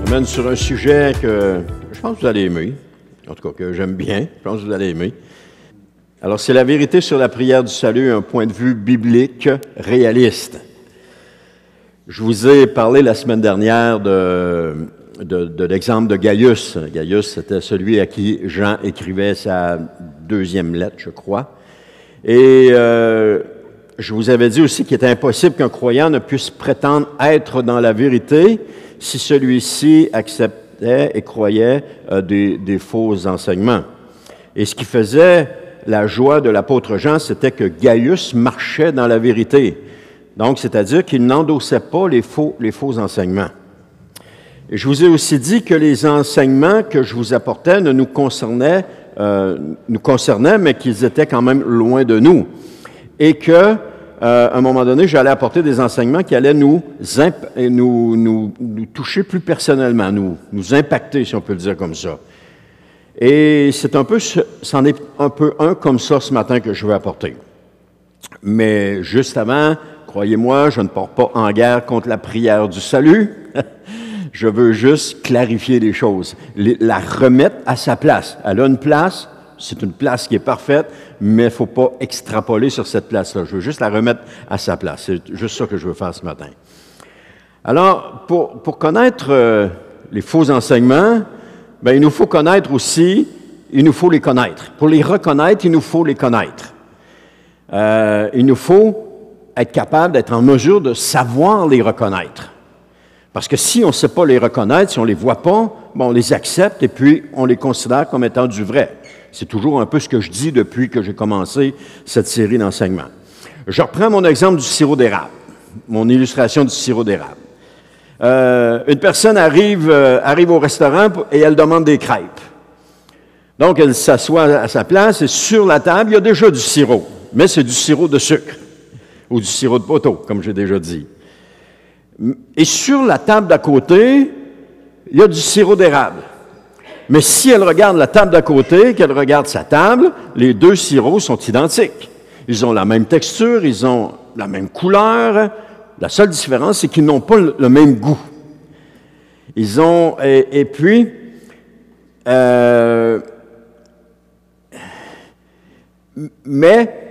m'amène sur un sujet que je pense que vous allez aimer, en tout cas que j'aime bien, je pense que vous allez aimer. Alors, c'est la vérité sur la prière du salut, un point de vue biblique réaliste. Je vous ai parlé la semaine dernière de l'exemple de Gaius. Gaius, c'était celui à qui Jean écrivait sa deuxième lettre, je crois. Et je vous avais dit aussi qu'il était impossible qu'un croyant ne puisse prétendre être dans la vérité si celui-ci acceptait et croyait des faux enseignements. Et ce qui faisait la joie de l'apôtre Jean, c'était que Gaius marchait dans la vérité. Donc, c'est-à-dire qu'il n'endossait pas les faux enseignements. Et je vous ai aussi dit que les enseignements que je vous apportais ne nous concernaient, mais qu'ils étaient quand même loin de nous. Et que, à un moment donné, j'allais apporter des enseignements qui allaient nous toucher plus personnellement, nous impacter, si on peut le dire comme ça. Et c'en est un peu un comme ça ce matin que je vais apporter. Mais juste avant, croyez-moi, je ne pars pas en guerre contre la prière du salut. Je veux juste clarifier les choses, la remettre à sa place. Elle a une place, c'est une place qui est parfaite, mais il ne faut pas extrapoler sur cette place-là. Je veux juste la remettre à sa place. C'est juste ça que je veux faire ce matin. Alors, pour connaître les faux enseignements, bien, il nous faut connaître aussi, il nous faut les connaître. Pour les reconnaître, il nous faut les connaître. Il nous faut être capable d'être en mesure de savoir les reconnaître. Parce que si on ne sait pas les reconnaître, si on ne les voit pas, on les accepte et puis on les considère comme étant du vrai. C'est toujours un peu ce que je dis depuis que j'ai commencé cette série d'enseignements. Je reprends mon exemple du sirop d'érable, mon illustration du sirop d'érable. Une personne arrive au restaurant et elle demande des crêpes. Donc, elle s'assoit à sa place et sur la table, il y a déjà du sirop, mais c'est du sirop de sucre ou du sirop de poteau, comme j'ai déjà dit. Et sur la table d'à côté, il y a du sirop d'érable. Mais si elle regarde la table d'à côté, qu'elle regarde sa table, les deux sirops sont identiques. Ils ont la même texture, ils ont la même couleur. La seule différence, c'est qu'ils n'ont pas le même goût. Ils ont... Et puis... mais...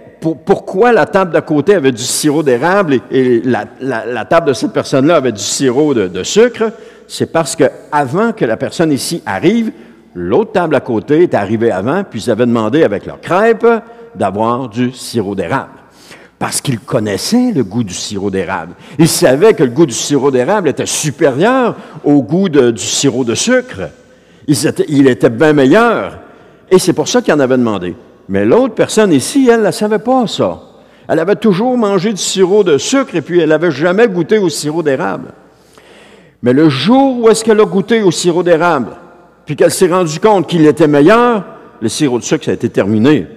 Pourquoi la table d'à côté avait du sirop d'érable et la table de cette personne-là avait du sirop de sucre? C'est parce qu'avant que la personne ici arrive, l'autre table à côté est arrivée avant, puis ils avaient demandé avec leur crêpe d'avoir du sirop d'érable. Parce qu'ils connaissaient le goût du sirop d'érable. Ils savaient que le goût du sirop d'érable était supérieur au goût du sirop de sucre. Il était bien meilleur. Et c'est pour ça qu'ils en avaient demandé. Mais l'autre personne ici, elle ne savait pas ça. Elle avait toujours mangé du sirop de sucre et puis elle n'avait jamais goûté au sirop d'érable. Mais le jour où est-ce qu'elle a goûté au sirop d'érable, puis qu'elle s'est rendue compte qu'il était meilleur, le sirop de sucre, ça a été terminé.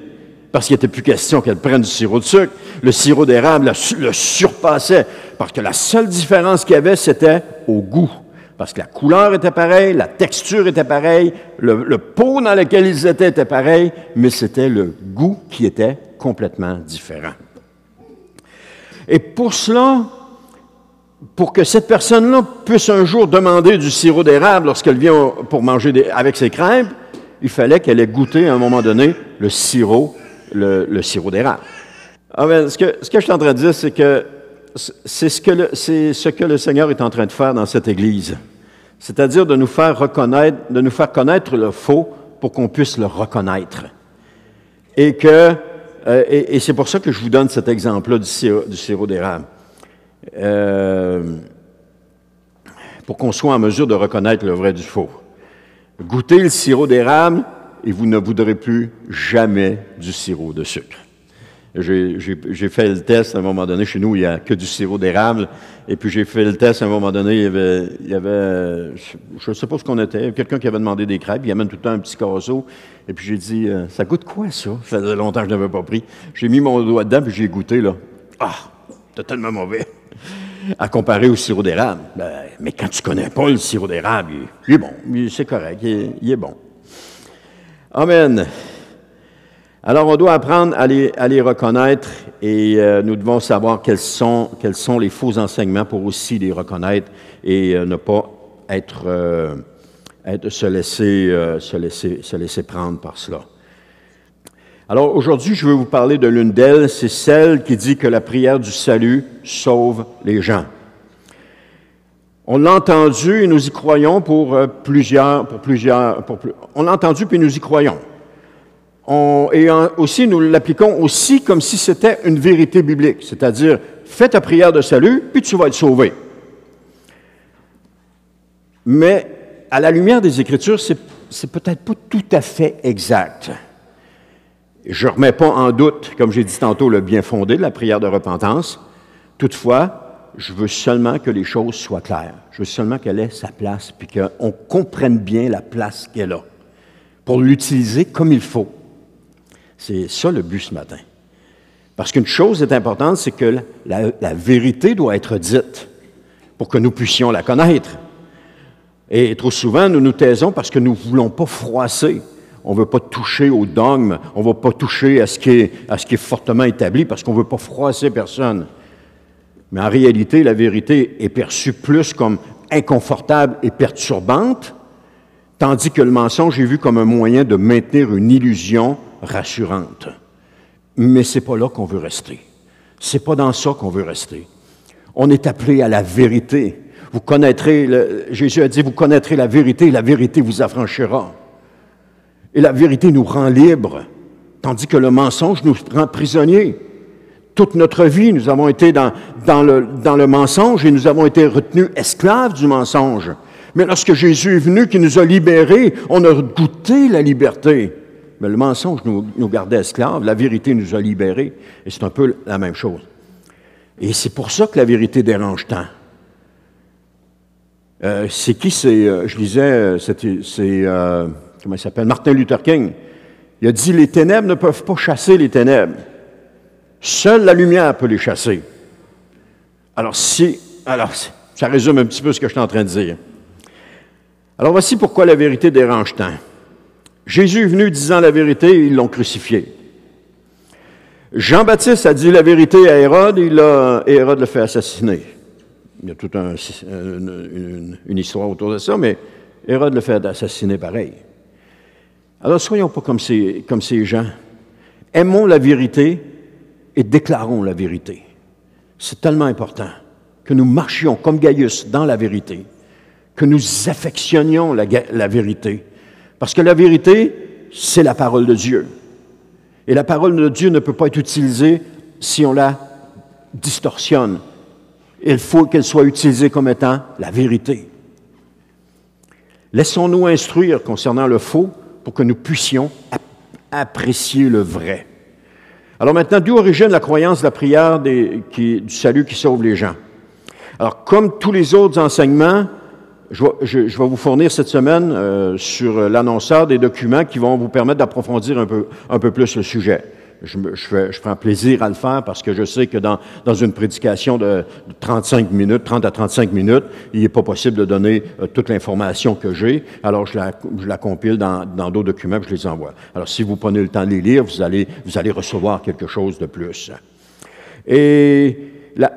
Parce qu'il n'était plus question qu'elle prenne du sirop de sucre. Le sirop d'érable le surpassait. Parce que la seule différence qu'il y avait, c'était au goût. Parce que la couleur était pareille, la texture était pareille, le pot dans lequel ils étaient était pareil, mais c'était le goût qui était complètement différent. Et pour cela, pour que cette personne-là puisse un jour demander du sirop d'érable lorsqu'elle vient pour manger avec ses crêpes, il fallait qu'elle ait goûté à un moment donné le sirop d'érable. Ah ben, ce que je suis en train de dire, c'est que c'est ce que le Seigneur est en train de faire dans cette Église. C'est-à-dire de nous faire connaître le faux pour qu'on puisse le reconnaître. Et c'est pour ça que je vous donne cet exemple-là du sirop d'érable. Pour qu'on soit en mesure de reconnaître le vrai du faux. Goûtez le sirop d'érable et vous ne voudrez plus jamais du sirop de sucre. J'ai fait le test à un moment donné. Chez nous, il n'y a que du sirop d'érable. Et puis, j'ai fait le test à un moment donné. Il y avait je ne sais pas ce qu'on était, quelqu'un qui avait demandé des crêpes. Il amène tout le temps un petit casseau. Et puis, j'ai dit, ça goûte quoi, ça? Ça faisait longtemps que je n'avais pas pris. J'ai mis mon doigt dedans, puis j'ai goûté, là. Ah, c'est tellement mauvais. À comparer au sirop d'érable. Ben, mais quand tu ne connais pas le sirop d'érable, il est bon. C'est correct, il est bon. Amen. Alors, on doit apprendre à les reconnaître et nous devons savoir quels sont les faux enseignements pour aussi les reconnaître et ne pas se laisser prendre par cela. Alors aujourd'hui, je veux vous parler de l'une d'elles, c'est celle qui dit que la prière du salut sauve les gens. On l'a entendu et nous y croyons on l'a entendu puis nous y croyons. Aussi, nous l'appliquons aussi comme si c'était une vérité biblique, c'est-à-dire, fais ta prière de salut, puis tu vas être sauvé. Mais à la lumière des Écritures, c'est peut-être pas tout à fait exact. Je ne remets pas en doute, comme j'ai dit tantôt, le bien fondé de la prière de repentance. Toutefois, je veux seulement que les choses soient claires. Je veux seulement qu'elle ait sa place, puis qu'on comprenne bien la place qu'elle a, pour l'utiliser comme il faut. C'est ça le but ce matin. Parce qu'une chose est importante, c'est que la vérité doit être dite pour que nous puissions la connaître. Et trop souvent, nous nous taisons parce que nous ne voulons pas froisser. On ne veut pas toucher au dogme, on ne veut pas toucher à ce qui est fortement établi parce qu'on ne veut pas froisser personne. Mais en réalité, la vérité est perçue plus comme inconfortable et perturbante, tandis que le mensonge est vu comme un moyen de maintenir une illusion rassurante. Mais ce n'est pas là qu'on veut rester. Ce n'est pas dans ça qu'on veut rester. On est appelé à la vérité. Jésus a dit, vous connaîtrez la vérité et la vérité vous affranchira. Et la vérité nous rend libres, tandis que le mensonge nous rend prisonniers. Toute notre vie, nous avons été dans le mensonge et nous avons été retenus esclaves du mensonge. Mais lorsque Jésus est venu, qui nous a libérés, on a goûté la liberté. Mais le mensonge nous gardait esclaves, la vérité nous a libérés. Et c'est un peu la même chose. Et c'est pour ça que la vérité dérange tant. C'est qui? Je lisais, comment il s'appelle? Martin Luther King. Il a dit, les ténèbres ne peuvent pas chasser les ténèbres. Seule la lumière peut les chasser. Alors, ça résume un petit peu ce que je suis en train de dire. Alors, voici pourquoi la vérité dérange tant. Jésus est venu disant la vérité et ils l'ont crucifié. Jean-Baptiste a dit la vérité à Hérode et Hérode l'a fait assassiner. Il y a toute une histoire autour de ça, mais Hérode l'a fait assassiner pareil. Alors, soyons pas comme ces gens. Aimons la vérité et déclarons la vérité. C'est tellement important que nous marchions comme Gaius dans la vérité, que nous affectionnions la vérité. Parce que la vérité, c'est la parole de Dieu. Et la parole de Dieu ne peut pas être utilisée si on la distorsionne. Il faut qu'elle soit utilisée comme étant la vérité. Laissons-nous instruire concernant le faux pour que nous puissions apprécier le vrai. Alors maintenant, d'où origine la croyance de la prière du salut qui sauve les gens? Alors, comme tous les autres enseignements, je vais vous fournir cette semaine sur l'annonceur des documents qui vont vous permettre d'approfondir un peu plus le sujet. Je prends plaisir à le faire parce que je sais que dans une prédication de 30 à 35 minutes, il n'est pas possible de donner toute l'information que j'ai. Alors, je la compile dans d'autres documents et je les envoie. Alors, si vous prenez le temps de les lire, vous allez recevoir quelque chose de plus. Et la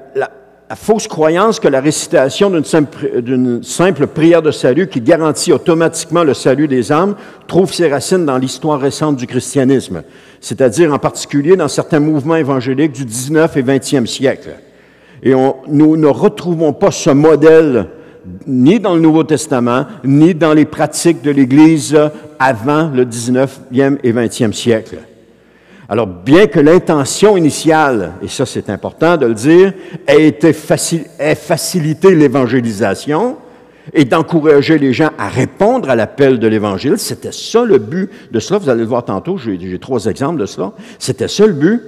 fausse croyance que la récitation d'une simple prière de salut qui garantit automatiquement le salut des âmes trouve ses racines dans l'histoire récente du christianisme, c'est-à-dire en particulier dans certains mouvements évangéliques du 19 et 20e siècle. Et nous ne retrouvons pas ce modèle ni dans le Nouveau Testament, ni dans les pratiques de l'Église avant le 19e et 20e siècle. Alors, bien que l'intention initiale, et ça c'est important de le dire, ait facilité l'évangélisation et d'encourager les gens à répondre à l'appel de l'Évangile, c'était ça le but de cela. Vous allez le voir tantôt, j'ai 3 exemples de cela. C'était ça le but.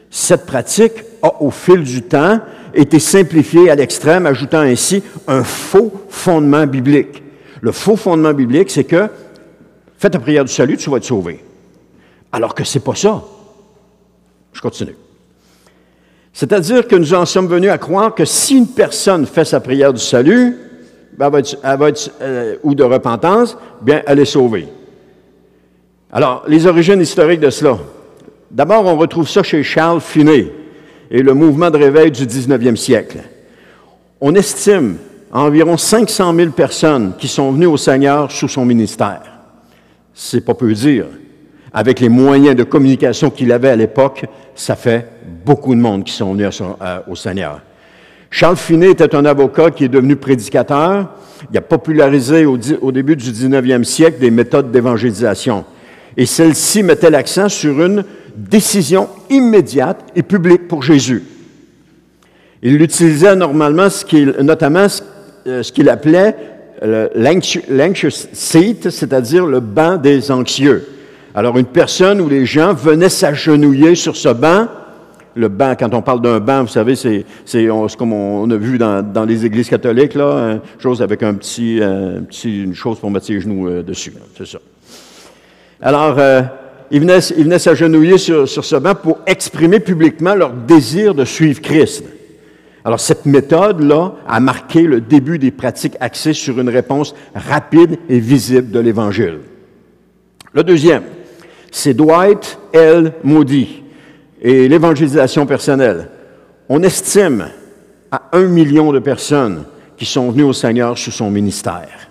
Cette pratique a, au fil du temps, été simplifiée à l'extrême, ajoutant ainsi un faux fondement biblique. Le faux fondement biblique, c'est que fais ta prière du salut, tu vas être sauvé. Alors que c'est pas ça. Je continue. C'est-à-dire que nous en sommes venus à croire que si une personne fait sa prière du salut, ou de repentance, bien, elle est sauvée. Alors, les origines historiques de cela. D'abord, on retrouve ça chez Charles Finney et le mouvement de réveil du 19e siècle. On estime, environ 500 000 personnes qui sont venues au Seigneur sous son ministère. C'est pas peu dire. Avec les moyens de communication qu'il avait à l'époque, ça fait beaucoup de monde qui sont venus au Seigneur. Charles Finet était un avocat qui est devenu prédicateur. Il a popularisé au début du 19e siècle des méthodes d'évangélisation. Et celle-ci mettait l'accent sur une décision immédiate et publique pour Jésus. Il utilisait notamment ce qu'il appelait l'anxious seat, c'est-à-dire le banc des anxieux. Alors, une personne où les gens venaient s'agenouiller sur ce banc. Le banc, quand on parle d'un banc, vous savez, c'est comme on a vu dans les églises catholiques, là, une chose avec une chose pour mettre ses genoux dessus. C'est ça. Alors, ils venaient s'agenouiller sur ce banc pour exprimer publiquement leur désir de suivre Christ. Alors, cette méthode-là a marqué le début des pratiques axées sur une réponse rapide et visible de l'Évangile. Le deuxième, c'est Dwight L. Moody et l'évangélisation personnelle. On estime à 1 million de personnes qui sont venues au Seigneur sous son ministère.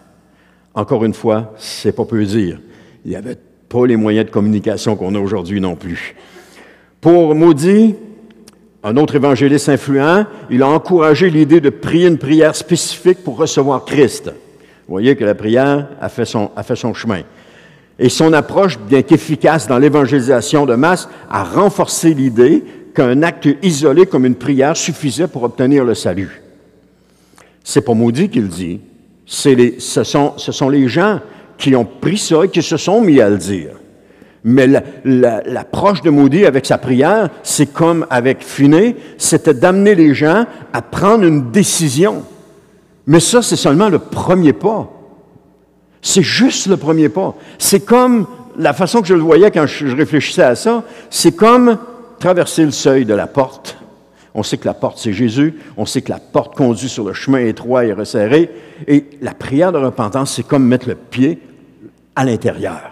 Encore une fois, c'est pas peu dire. Il n'y avait pas les moyens de communication qu'on a aujourd'hui non plus. Pour Moody, un autre évangéliste influent, il a encouragé l'idée de prier une prière spécifique pour recevoir Christ. Vous voyez que la prière a fait son chemin. Et son approche, bien qu'efficace dans l'évangélisation de masse, a renforcé l'idée qu'un acte isolé comme une prière suffisait pour obtenir le salut. C'est pas Moody qui le dit, ce sont les gens qui ont pris ça et qui se sont mis à le dire. Mais l'approche de Moody avec sa prière, c'est comme avec Finet, c'était d'amener les gens à prendre une décision. Mais ça, c'est seulement le premier pas. C'est juste le premier pas. C'est comme, la façon que je le voyais quand je réfléchissais à ça, c'est comme traverser le seuil de la porte. On sait que la porte, c'est Jésus. On sait que la porte conduit sur le chemin étroit et resserré. Et la prière de repentance, c'est comme mettre le pied à l'intérieur.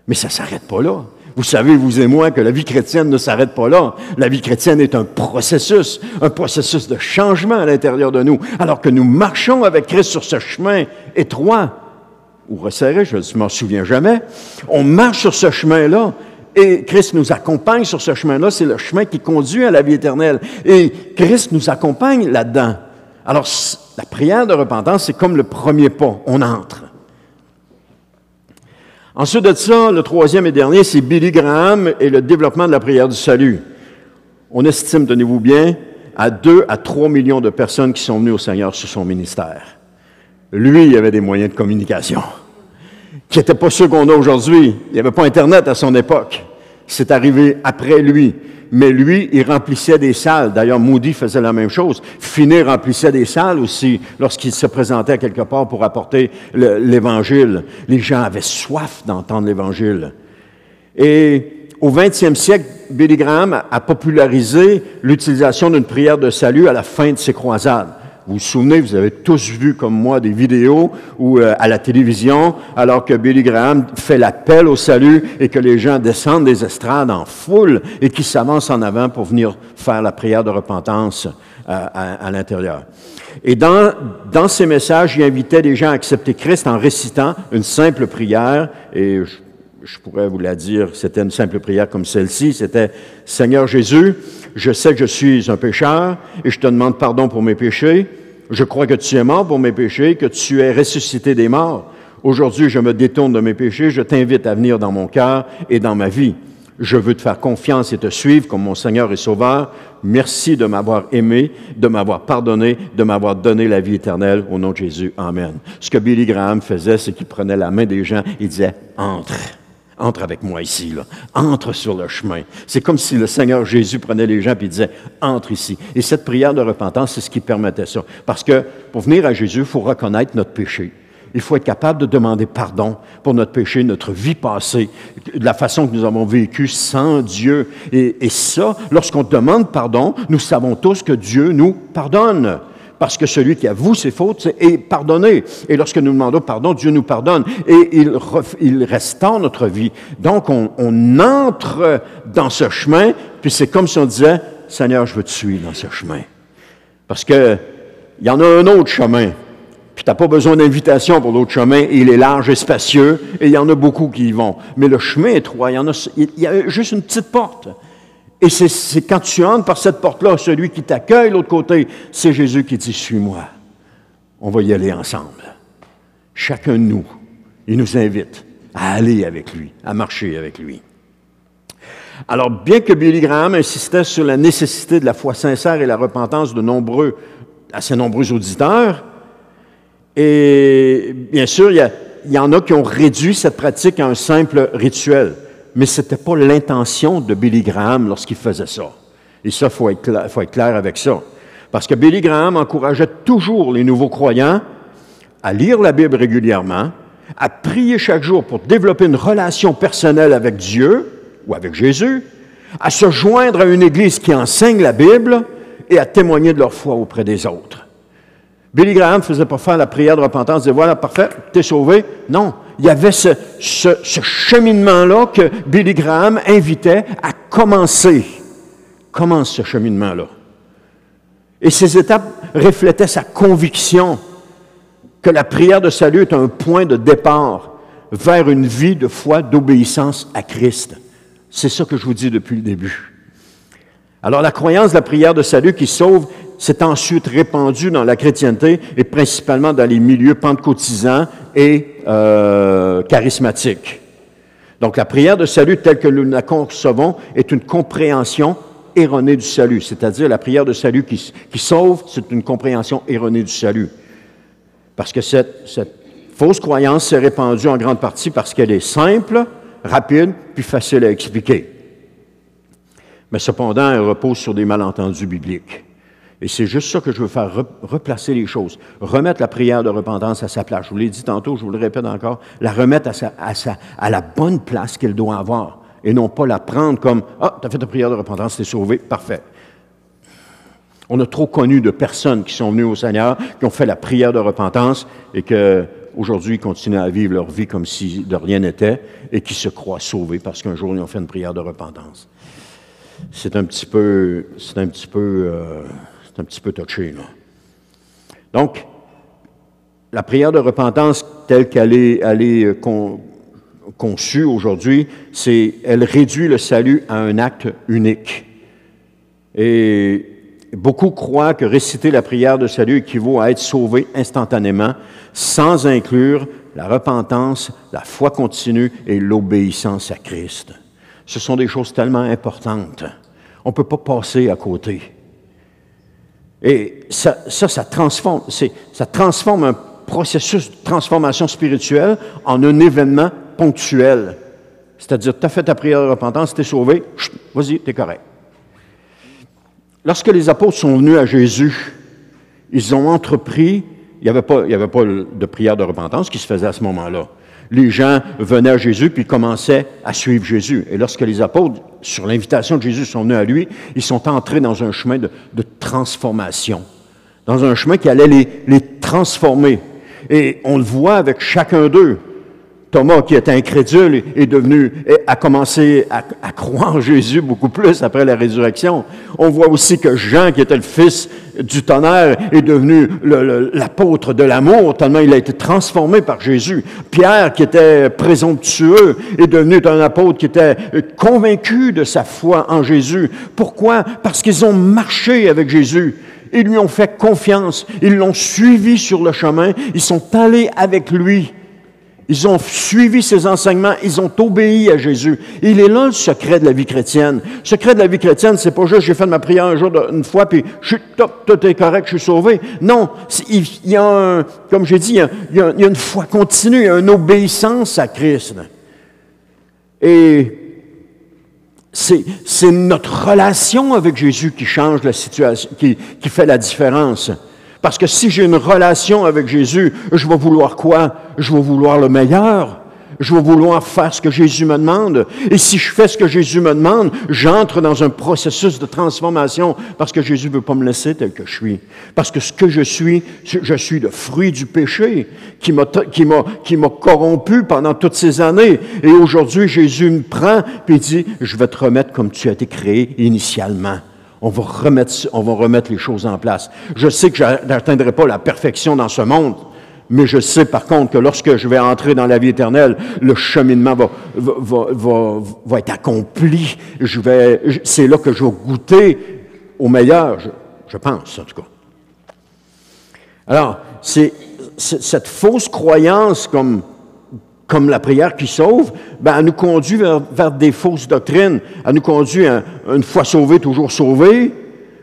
Mais ça ne s'arrête pas là. Vous savez, vous et moi, que la vie chrétienne ne s'arrête pas là. La vie chrétienne est un processus de changement à l'intérieur de nous. Alors que nous marchons avec Christ sur ce chemin étroit, ou resserré, je ne m'en souviens jamais, on marche sur ce chemin-là, et Christ nous accompagne sur ce chemin-là, c'est le chemin qui conduit à la vie éternelle. Et Christ nous accompagne là-dedans. Alors, la prière de repentance, c'est comme le premier pas, on entre. Ensuite de ça, le troisième et dernier, c'est Billy Graham et le développement de la prière du salut. On estime, tenez-vous bien, à 2 à 3 millions de personnes qui sont venues au Seigneur sous son ministère. Lui, il avait des moyens de communication qui n'étaient pas ceux qu'on a aujourd'hui. Il n'y avait pas Internet à son époque. C'est arrivé après lui. Mais lui, il remplissait des salles. D'ailleurs, Moody faisait la même chose. Finet remplissait des salles aussi lorsqu'il se présentait quelque part pour apporter l'Évangile. Les gens avaient soif d'entendre l'Évangile. Et au 20e siècle, Billy Graham a popularisé l'utilisation d'une prière de salut à la fin de ses croisades. Vous vous souvenez, vous avez tous vu comme moi des vidéos où, à la télévision, alors que Billy Graham fait l'appel au salut et que les gens descendent des estrades en foule et qui s'avancent en avant pour venir faire la prière de repentance à l'intérieur. Et dans ces messages, il invitait les gens à accepter Christ en récitant une simple prière, et je pourrais vous la dire, c'était une simple prière comme celle-ci, c'était « Seigneur Jésus, je sais que je suis un pécheur et je te demande pardon pour mes péchés. Je crois que tu es mort pour mes péchés, que tu es ressuscité des morts. Aujourd'hui, je me détourne de mes péchés. Je t'invite à venir dans mon cœur et dans ma vie. Je veux te faire confiance et te suivre comme mon Seigneur et Sauveur. Merci de m'avoir aimé, de m'avoir pardonné, de m'avoir donné la vie éternelle. Au nom de Jésus, Amen. » Ce que Billy Graham faisait, c'est qu'il prenait la main des gens et disait « Entre. Entre avec moi ici, là. Entre sur le chemin. » C'est comme si le Seigneur Jésus prenait les gens et disait « Entre ici. » Et cette prière de repentance, c'est ce qui permettait ça. Parce que pour venir à Jésus, il faut reconnaître notre péché. Il faut être capable de demander pardon pour notre péché, notre vie passée, de la façon que nous avons vécu sans Dieu. Et ça, lorsqu'on demande pardon, nous savons tous que Dieu nous pardonne. Parce que celui qui avoue ses fautes est pardonné. Et lorsque nous demandons pardon, Dieu nous pardonne. Et il restaure notre vie. Donc, on entre dans ce chemin, puis c'est comme si on disait, « Seigneur, je veux te suivre dans ce chemin. » Parce que y en a un autre chemin. Puis tu n'as pas besoin d'invitation pour l'autre chemin. Il est large et spacieux, et il y en a beaucoup qui y vont. Mais le chemin étroit, il y a juste une petite porte. Et c'est quand tu entres par cette porte-là, celui qui t'accueille de l'autre côté, c'est Jésus qui dit « Suis-moi ». On va y aller ensemble. Chacun de nous, il nous invite à aller avec lui, à marcher avec lui. Alors, bien que Billy Graham insistait sur la nécessité de la foi sincère et la repentance de assez nombreux auditeurs, et bien sûr, il y en a qui ont réduit cette pratique à un simple rituel, mais ce n'était pas l'intention de Billy Graham lorsqu'il faisait ça. Et ça, il faut être clair avec ça. Parce que Billy Graham encourageait toujours les nouveaux croyants à lire la Bible régulièrement, à prier chaque jour pour développer une relation personnelle avec Dieu ou avec Jésus, à se joindre à une église qui enseigne la Bible et à témoigner de leur foi auprès des autres. Billy Graham ne faisait pas faire la prière de repentance, disait « Voilà, parfait, t'es sauvé ». Non, il y avait ce cheminement-là que Billy Graham invitait à commencer. Commence ce cheminement-là. Et ces étapes reflétaient sa conviction que la prière de salut est un point de départ vers une vie de foi, d'obéissance à Christ. C'est ça que je vous dis depuis le début. Alors, la croyance de la prière de salut qui sauve s'est ensuite répandue dans la chrétienté et principalement dans les milieux pentecôtisants et charismatiques. Donc, la prière de salut telle que nous la concevons est une compréhension erronée du salut, c'est-à-dire la prière de salut qui sauve, c'est une compréhension erronée du salut. Parce que cette fausse croyance s'est répandue en grande partie parce qu'elle est simple, rapide, puis facile à expliquer. Mais cependant, elle repose sur des malentendus bibliques. Et c'est juste ça que je veux faire, replacer les choses, remettre la prière de repentance à sa place. Je vous l'ai dit tantôt, je vous le répète encore, la remettre à la bonne place qu'elle doit avoir, et non pas la prendre comme « Ah, tu as fait ta prière de repentance, t'es sauvé, parfait ». On a trop connu de personnes qui sont venues au Seigneur, qui ont fait la prière de repentance et qu'aujourd'hui continuent à vivre leur vie comme si de rien n'était et qui se croient sauvés parce qu'un jour ils ont fait une prière de repentance. C'est un petit peu touché, là. Donc, la prière de repentance telle qu'elle est conçue aujourd'hui, elle réduit le salut à un acte unique. Et beaucoup croient que réciter la prière de salut équivaut à être sauvé instantanément, sans inclure la repentance, la foi continue et l'obéissance à Christ. Ce sont des choses tellement importantes. On ne peut pas passer à côté. Et ça transforme un processus de transformation spirituelle en un événement ponctuel. C'est-à-dire, tu as fait ta prière de repentance, tu es sauvé, vas-y, tu es correct. Lorsque les apôtres sont venus à Jésus, ils ont entrepris, il n'y avait pas de prière de repentance qui se faisait à ce moment-là. Les gens venaient à Jésus puis commençaient à suivre Jésus. Et lorsque les apôtres, sur l'invitation de Jésus, sont venus à lui, ils sont entrés dans un chemin de transformation, dans un chemin qui allait les transformer. Et on le voit avec chacun d'eux. Thomas, qui était incrédule, a commencé à croire en Jésus beaucoup plus après la résurrection. On voit aussi que Jean, qui était le fils du tonnerre, est devenu l'apôtre de l'amour, tellement il a été transformé par Jésus. Pierre, qui était présomptueux, est devenu un apôtre qui était convaincu de sa foi en Jésus. Pourquoi? Parce qu'ils ont marché avec Jésus. Ils lui ont fait confiance. Ils l'ont suivi sur le chemin. Ils sont allés avec lui. Ils ont suivi ses enseignements, ils ont obéi à Jésus. Il est là le secret de la vie chrétienne. Le secret de la vie chrétienne, c'est pas juste j'ai fait ma prière un jour une fois, puis tout est correct, je suis sauvé. Non, il y a comme j'ai dit, il y a une foi continue, il y a une obéissance à Christ. Et c'est notre relation avec Jésus qui change la situation, qui fait la différence. Parce que si j'ai une relation avec Jésus, je vais vouloir quoi? Je vais vouloir le meilleur. Je vais vouloir faire ce que Jésus me demande. Et si je fais ce que Jésus me demande, j'entre dans un processus de transformation parce que Jésus ne veut pas me laisser tel que je suis. Parce que ce que je suis le fruit du péché qui m'a corrompu pendant toutes ces années. Et aujourd'hui, Jésus me prend et dit, je vais te remettre comme tu as été créé initialement. On va remettre les choses en place. Je sais que je n'atteindrai pas la perfection dans ce monde, mais je sais par contre que lorsque je vais entrer dans la vie éternelle, le cheminement va être accompli. C'est là que je vais goûter au meilleur, je pense en tout cas. Alors, c'est cette fausse croyance comme la prière qui sauve, ben, elle nous conduit vers des fausses doctrines. Elle nous conduit à une fois sauvé, toujours sauvé,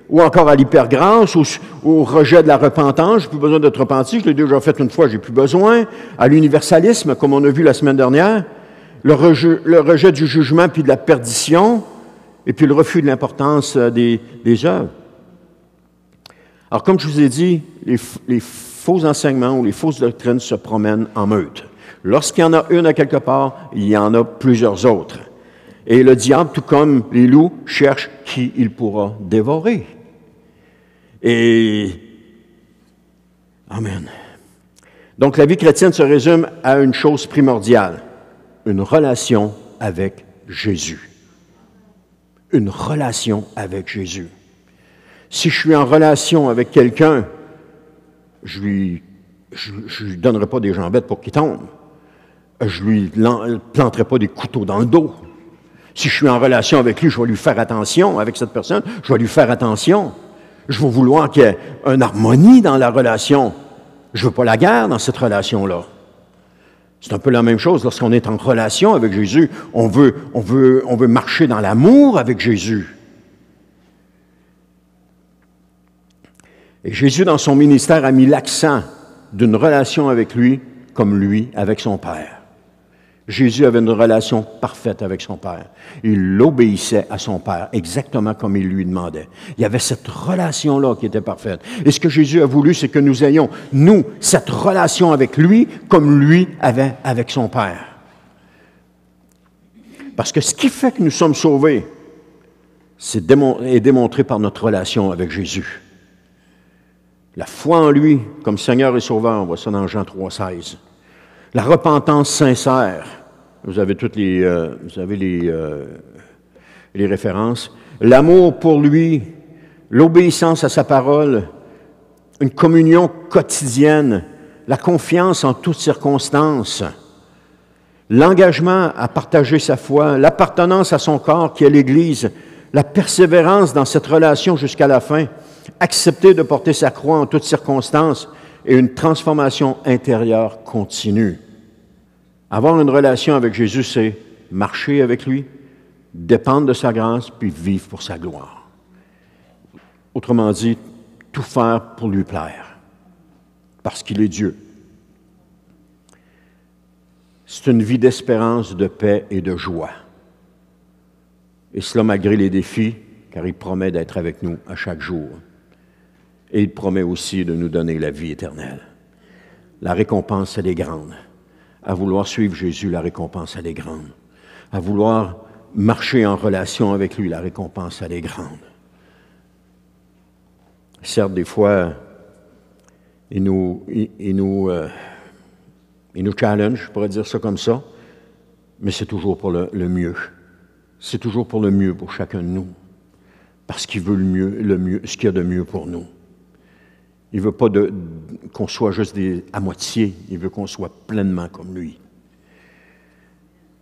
ou encore à l'hypergrâce, au rejet de la repentance. J'ai plus besoin d'être repenti, je l'ai déjà fait une fois, j'ai plus besoin. À l'universalisme, comme on a vu la semaine dernière, le rejet du jugement puis de la perdition, et puis le refus de l'importance des œuvres. Alors, comme je vous ai dit, les faux enseignements ou les fausses doctrines se promènent en meute. Lorsqu'il y en a une à quelque part, il y en a plusieurs autres. Et le diable, tout comme les loups, cherche qui il pourra dévorer. Et amen. Donc, la vie chrétienne se résume à une chose primordiale, une relation avec Jésus. Une relation avec Jésus. Si je suis en relation avec quelqu'un, je lui donnerai pas des jambettes pour qu'il tombe. Je lui planterai pas des couteaux dans le dos. Si je suis en relation avec lui, je vais lui faire attention. Avec cette personne, je vais lui faire attention. Je vais vouloir qu'il y ait une harmonie dans la relation. Je veux pas la guerre dans cette relation-là. C'est un peu la même chose lorsqu'on est en relation avec Jésus. On veut marcher dans l'amour avec Jésus. Et Jésus, dans son ministère, a mis l'accent d'une relation avec lui comme lui avec son Père. Jésus avait une relation parfaite avec son Père. Il obéissait à son Père exactement comme il lui demandait. Il y avait cette relation-là qui était parfaite. Et ce que Jésus a voulu, c'est que nous ayons, nous, cette relation avec lui comme lui avait avec son Père. Parce que ce qui fait que nous sommes sauvés, est démontré par notre relation avec Jésus. La foi en lui comme Seigneur et Sauveur, on voit ça dans Jean 3,16. La repentance sincère, vous avez toutes les références. L'amour pour lui, l'obéissance à sa parole, une communion quotidienne, la confiance en toutes circonstances, l'engagement à partager sa foi, l'appartenance à son corps qui est l'Église, la persévérance dans cette relation jusqu'à la fin, accepter de porter sa croix en toutes circonstances et une transformation intérieure continue. Avoir une relation avec Jésus, c'est marcher avec lui, dépendre de sa grâce, puis vivre pour sa gloire. Autrement dit, tout faire pour lui plaire, parce qu'il est Dieu. C'est une vie d'espérance, de paix et de joie. Et cela malgré les défis, car il promet d'être avec nous à chaque jour. Et il promet aussi de nous donner la vie éternelle. La récompense, elle est grande. À vouloir suivre Jésus, la récompense, elle est grande. À vouloir marcher en relation avec lui, la récompense, elle est grande. Certes, des fois, il nous challenge, je pourrais dire ça comme ça, mais c'est toujours pour le mieux. C'est toujours pour le mieux pour chacun de nous. Parce qu'il veut le mieux, ce qu'il y a de mieux pour nous. Il ne veut pas qu'on soit juste à moitié, il veut qu'on soit pleinement comme lui.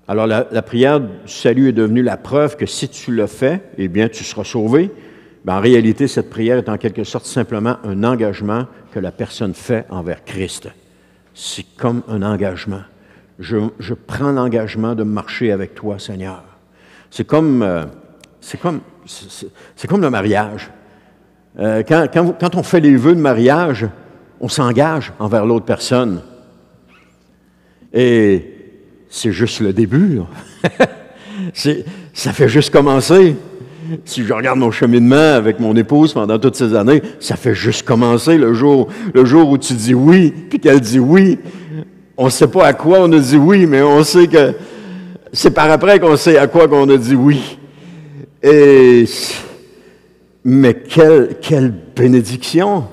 Alors la prière du salut est devenue la preuve que si tu le fais, eh bien tu seras sauvé. Mais en réalité, cette prière est en quelque sorte simplement un engagement que la personne fait envers Christ. C'est comme un engagement. Je prends l'engagement de marcher avec toi, Seigneur. C'est comme le mariage. Quand on fait les vœux de mariage, on s'engage envers l'autre personne. Et c'est juste le début. Ça fait juste commencer. Si je regarde mon cheminement avec mon épouse pendant toutes ces années, ça fait juste commencer le jour où tu dis oui, puis qu'elle dit oui. On ne sait pas à quoi on a dit oui, mais on sait que c'est par après qu'on sait à quoi qu'on a dit oui. Mais quelle bénédiction!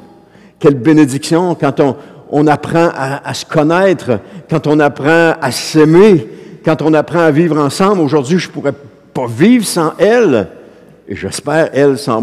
Quelle bénédiction quand on apprend à se connaître, quand on apprend à s'aimer, quand on apprend à vivre ensemble. Aujourd'hui, je ne pourrais pas vivre sans elle, et j'espère elle sans moi.